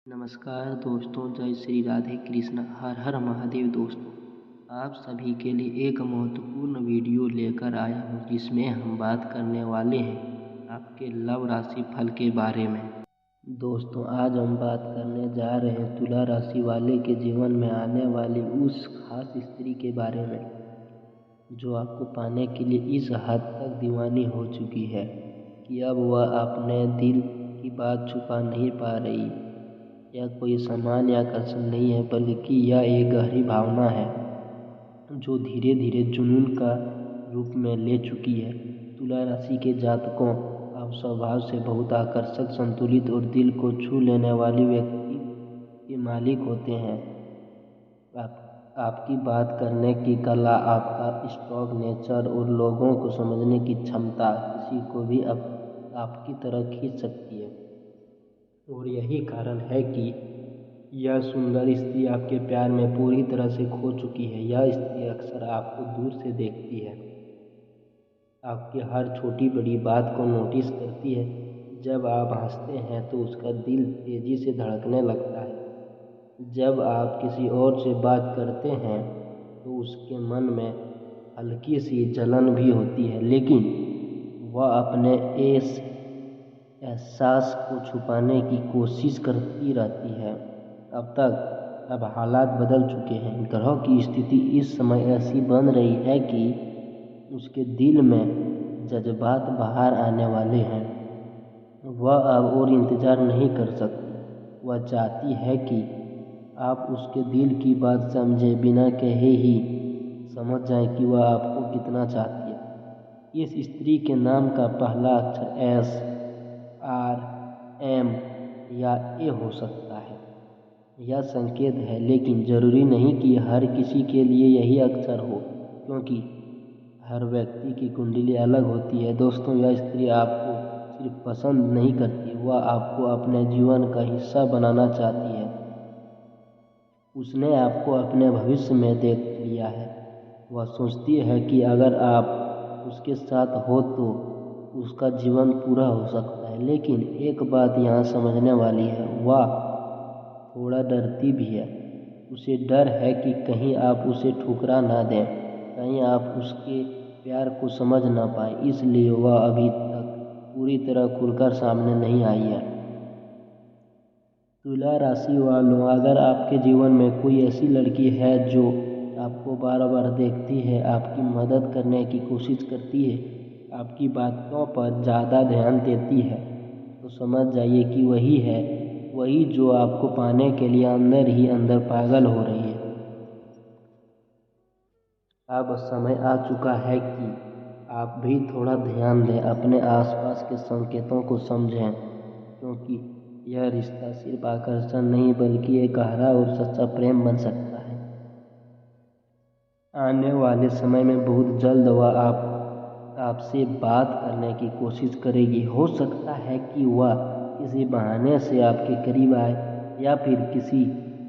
नमस्कार दोस्तों, जय श्री राधे कृष्ण, हर हर महादेव। दोस्तों, आप सभी के लिए एक महत्वपूर्ण वीडियो लेकर आया हूँ जिसमें हम बात करने वाले हैं आपके लव राशि फल के बारे में। दोस्तों, आज हम बात करने जा रहे हैं तुला राशि वाले के जीवन में आने वाली उस खास स्त्री के बारे में जो आपको पाने के लिए इस हद तक दीवानी हो चुकी है कि अब वह अपने दिल की बात छुपा नहीं पा रही। यह कोई सामान्य आकर्षण नहीं है, बल्कि यह एक गहरी भावना है जो धीरे धीरे जुनून का रूप में ले चुकी है। तुला राशि के जातकों आप स्वभाव से बहुत आकर्षक, संतुलित और दिल को छू लेने वाली व्यक्ति के मालिक होते हैं। आपकी बात करने की कला, आपका स्ट्रॉन्ग नेचर और लोगों को समझने की क्षमता किसी को भी आपकी तरह खींच सकती है। और यही कारण है कि यह सुंदर स्त्री आपके प्यार में पूरी तरह से खो चुकी है। यह स्त्री अक्सर आपको दूर से देखती है, आपकी हर छोटी बड़ी बात को नोटिस करती है। जब आप हंसते हैं तो उसका दिल तेजी से धड़कने लगता है। जब आप किसी और से बात करते हैं तो उसके मन में हल्की सी जलन भी होती है, लेकिन वह अपने इस एहसास को छुपाने की कोशिश करती रहती है। अब हालात बदल चुके हैं। ग्रहों की स्थिति इस समय ऐसी बन रही है कि उसके दिल में जज्बात बाहर आने वाले हैं। वह अब और इंतजार नहीं कर सकती। वह चाहती है कि आप उसके दिल की बात समझे बिना कहे ही समझ जाएं कि वह आपको कितना चाहती है। इस स्त्री के नाम का पहला अक्षर एस, आर, एम या ए हो सकता है। यह संकेत है, लेकिन जरूरी नहीं कि हर किसी के लिए यही अक्षर हो, क्योंकि हर व्यक्ति की कुंडली अलग होती है। दोस्तों, यह स्त्री आपको सिर्फ पसंद नहीं करती, वह आपको अपने जीवन का हिस्सा बनाना चाहती है। उसने आपको अपने भविष्य में देख लिया है। वह सोचती है कि अगर आप उसके साथ हो तो उसका जीवन पूरा हो सकता है। लेकिन एक बात यहाँ समझने वाली है, वह थोड़ा डरती भी है। उसे डर है कि कहीं आप उसे ठुकरा ना दें, कहीं आप उसके प्यार को समझ ना पाए। इसलिए वह अभी तक पूरी तरह खुलकर सामने नहीं आई है। तुला राशि वालों, अगर आपके जीवन में कोई ऐसी लड़की है जो आपको बार बार देखती है, आपकी मदद करने की कोशिश करती है, आपकी बातों पर ज़्यादा ध्यान देती है, तो समझ जाइए कि वही जो आपको पाने के लिए अंदर ही अंदर पागल हो रही है। अब समय आ चुका है कि आप भी थोड़ा ध्यान दें, अपने आसपास के संकेतों को समझें, क्योंकि यह रिश्ता सिर्फ आकर्षण नहीं बल्कि एक गहरा और सच्चा प्रेम बन सकता है। आने वाले समय में बहुत जल्द वह आपसे बात करने की कोशिश करेगी। हो सकता है कि वह किसी बहाने से आपके करीब आए या फिर किसी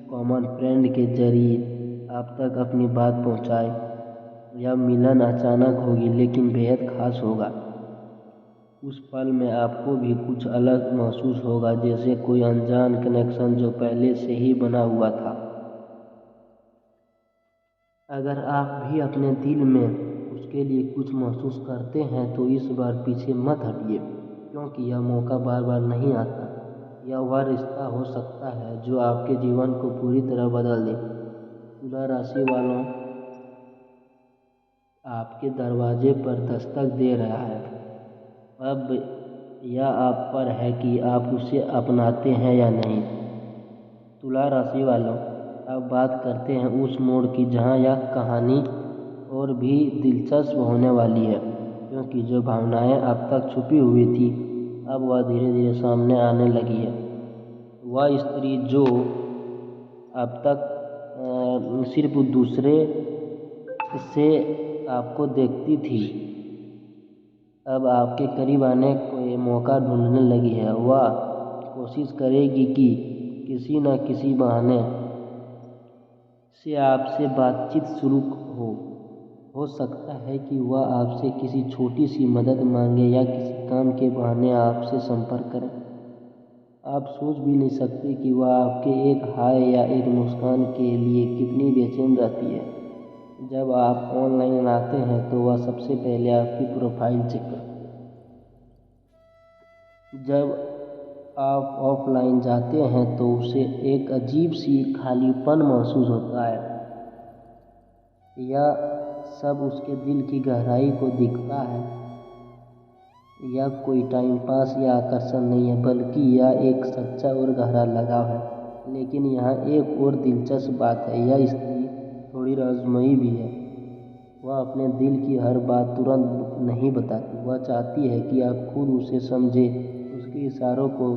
कॉमन फ्रेंड के जरिए आप तक अपनी बात पहुंचाए। यह मिलन अचानक होगी, लेकिन बेहद खास होगा। उस पल में आपको भी कुछ अलग महसूस होगा, जैसे कोई अनजान कनेक्शन जो पहले से ही बना हुआ था। अगर आप भी अपने दिल में उसके लिए कुछ महसूस करते हैं तो इस बार पीछे मत हटिए, क्योंकि यह मौका बार बार नहीं आता। यह वह रिश्ता हो सकता है जो आपके जीवन को पूरी तरह बदल दे। तुला राशि वालों, आपके दरवाजे पर दस्तक दे रहा है। अब यह आप पर है कि आप उसे अपनाते हैं या नहीं। तुला राशि वालों, अब बात करते हैं उस मोड़ की जहां यह कहानी और भी दिलचस्प होने वाली है, क्योंकि जो भावनाएं अब तक छुपी हुई थी अब वह धीरे धीरे सामने आने लगी है। वह स्त्री जो अब तक सिर्फ दूसरे से आपको देखती थी, अब आपके करीब आने को मौका ढूंढने लगी है। वह कोशिश करेगी कि किसी न किसी बहाने से आपसे बातचीत शुरू हो सकता है कि वह आपसे किसी छोटी सी मदद मांगे या किसी काम के बहाने आपसे संपर्क करें। आप सोच भी नहीं सकते कि वह आपके एक हाय या एक मुस्कान के लिए कितनी बेचैन रहती है। जब आप ऑनलाइन आते हैं तो वह सबसे पहले आपकी प्रोफाइल चेक करती है। जब आप ऑफलाइन जाते हैं तो उसे एक अजीब सी खालीपन महसूस होता है। यह सब उसके दिल की गहराई को दिखता है। यह कोई टाइम पास या आकर्षण नहीं है, बल्कि यह एक सच्चा और गहरा लगाव है। लेकिन यहाँ एक और दिलचस्प बात है, यह स्त्री थोड़ी रहस्यमयी भी है। वह अपने दिल की हर बात तुरंत नहीं बताती। वह चाहती है कि आप खुद उसे समझे, उसके इशारों को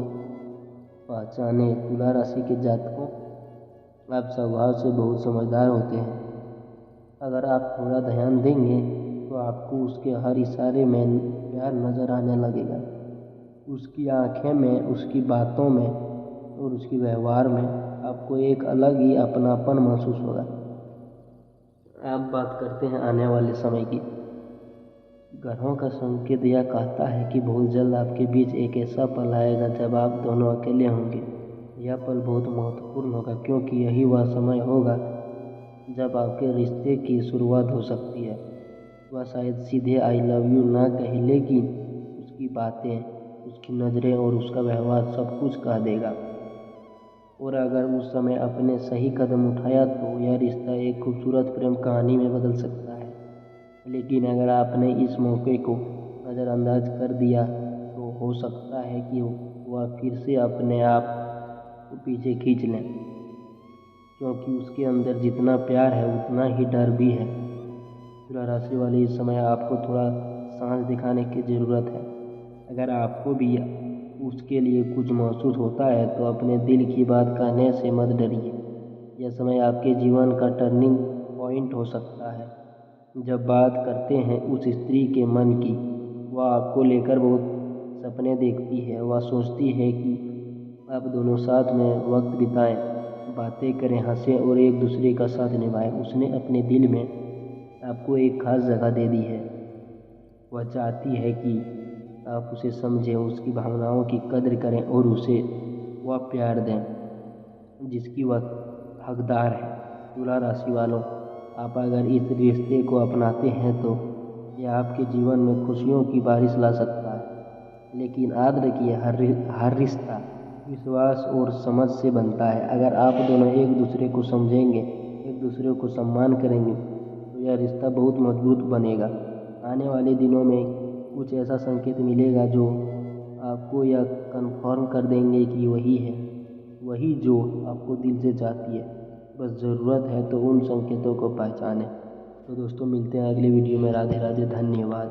पहचाने। तुला राशि के जातकों, आप स्वभाव से बहुत समझदार होते हैं। अगर आप थोड़ा ध्यान देंगे तो आपको उसके हर इशारे में प्यार नजर आने लगेगा। उसकी आंखें में, उसकी बातों में और उसके व्यवहार में आपको एक अलग ही अपनापन महसूस होगा। आप बात करते हैं आने वाले समय की। ग्रहों का संकेत यह कहता है कि बहुत जल्द आपके बीच एक ऐसा पल आएगा जब आप दोनों अकेले होंगे। यह पल बहुत महत्वपूर्ण होगा, क्योंकि यही वह समय होगा जब आपके रिश्ते की शुरुआत हो सकती है। वह शायद सीधे आई लव यू ना कहे, लेकिन उसकी बातें, उसकी नज़रें और उसका व्यवहार सब कुछ कह देगा। और अगर उस समय आपने सही कदम उठाया तो यह रिश्ता एक खूबसूरत प्रेम कहानी में बदल सकता है। लेकिन अगर आपने इस मौके को नज़रअंदाज कर दिया तो हो सकता है कि वह फिर से अपने आप को पीछे खींच लें, क्योंकि उसके अंदर जितना प्यार है उतना ही डर भी है। तुला राशि वाले, इस समय आपको थोड़ा साहस दिखाने की ज़रूरत है। अगर आपको भी उसके लिए कुछ महसूस होता है तो अपने दिल की बात कहने से मत डरिए। यह समय आपके जीवन का टर्निंग पॉइंट हो सकता है। जब बात करते हैं उस स्त्री के मन की, वह आपको लेकर बहुत सपने देखती है। वह सोचती है कि आप दोनों साथ में वक्त बिताएं, बातें करें, हंसें और एक दूसरे का साथ निभाएं। उसने अपने दिल में आपको एक खास जगह दे दी है। वह चाहती है कि आप उसे समझें, उसकी भावनाओं की कद्र करें और उसे वह प्यार दें जिसकी वह हकदार है। तुला राशि वालों, आप अगर इस रिश्ते को अपनाते हैं तो यह आपके जीवन में खुशियों की बारिश ला सकता है। लेकिन याद रखिए, हर रिश्ता विश्वास और समझ से बनता है। अगर आप दोनों एक दूसरे को समझेंगे, एक दूसरे को सम्मान करेंगे तो यह रिश्ता बहुत मजबूत बनेगा। आने वाले दिनों में कुछ ऐसा संकेत मिलेगा जो आपको यह कन्फर्म कर देंगे कि वही है, वही जो आपको दिल से चाहती है। बस ज़रूरत है तो उन संकेतों को पहचानें। तो दोस्तों, मिलते हैं अगले वीडियो में। राधे राधे, धन्यवाद।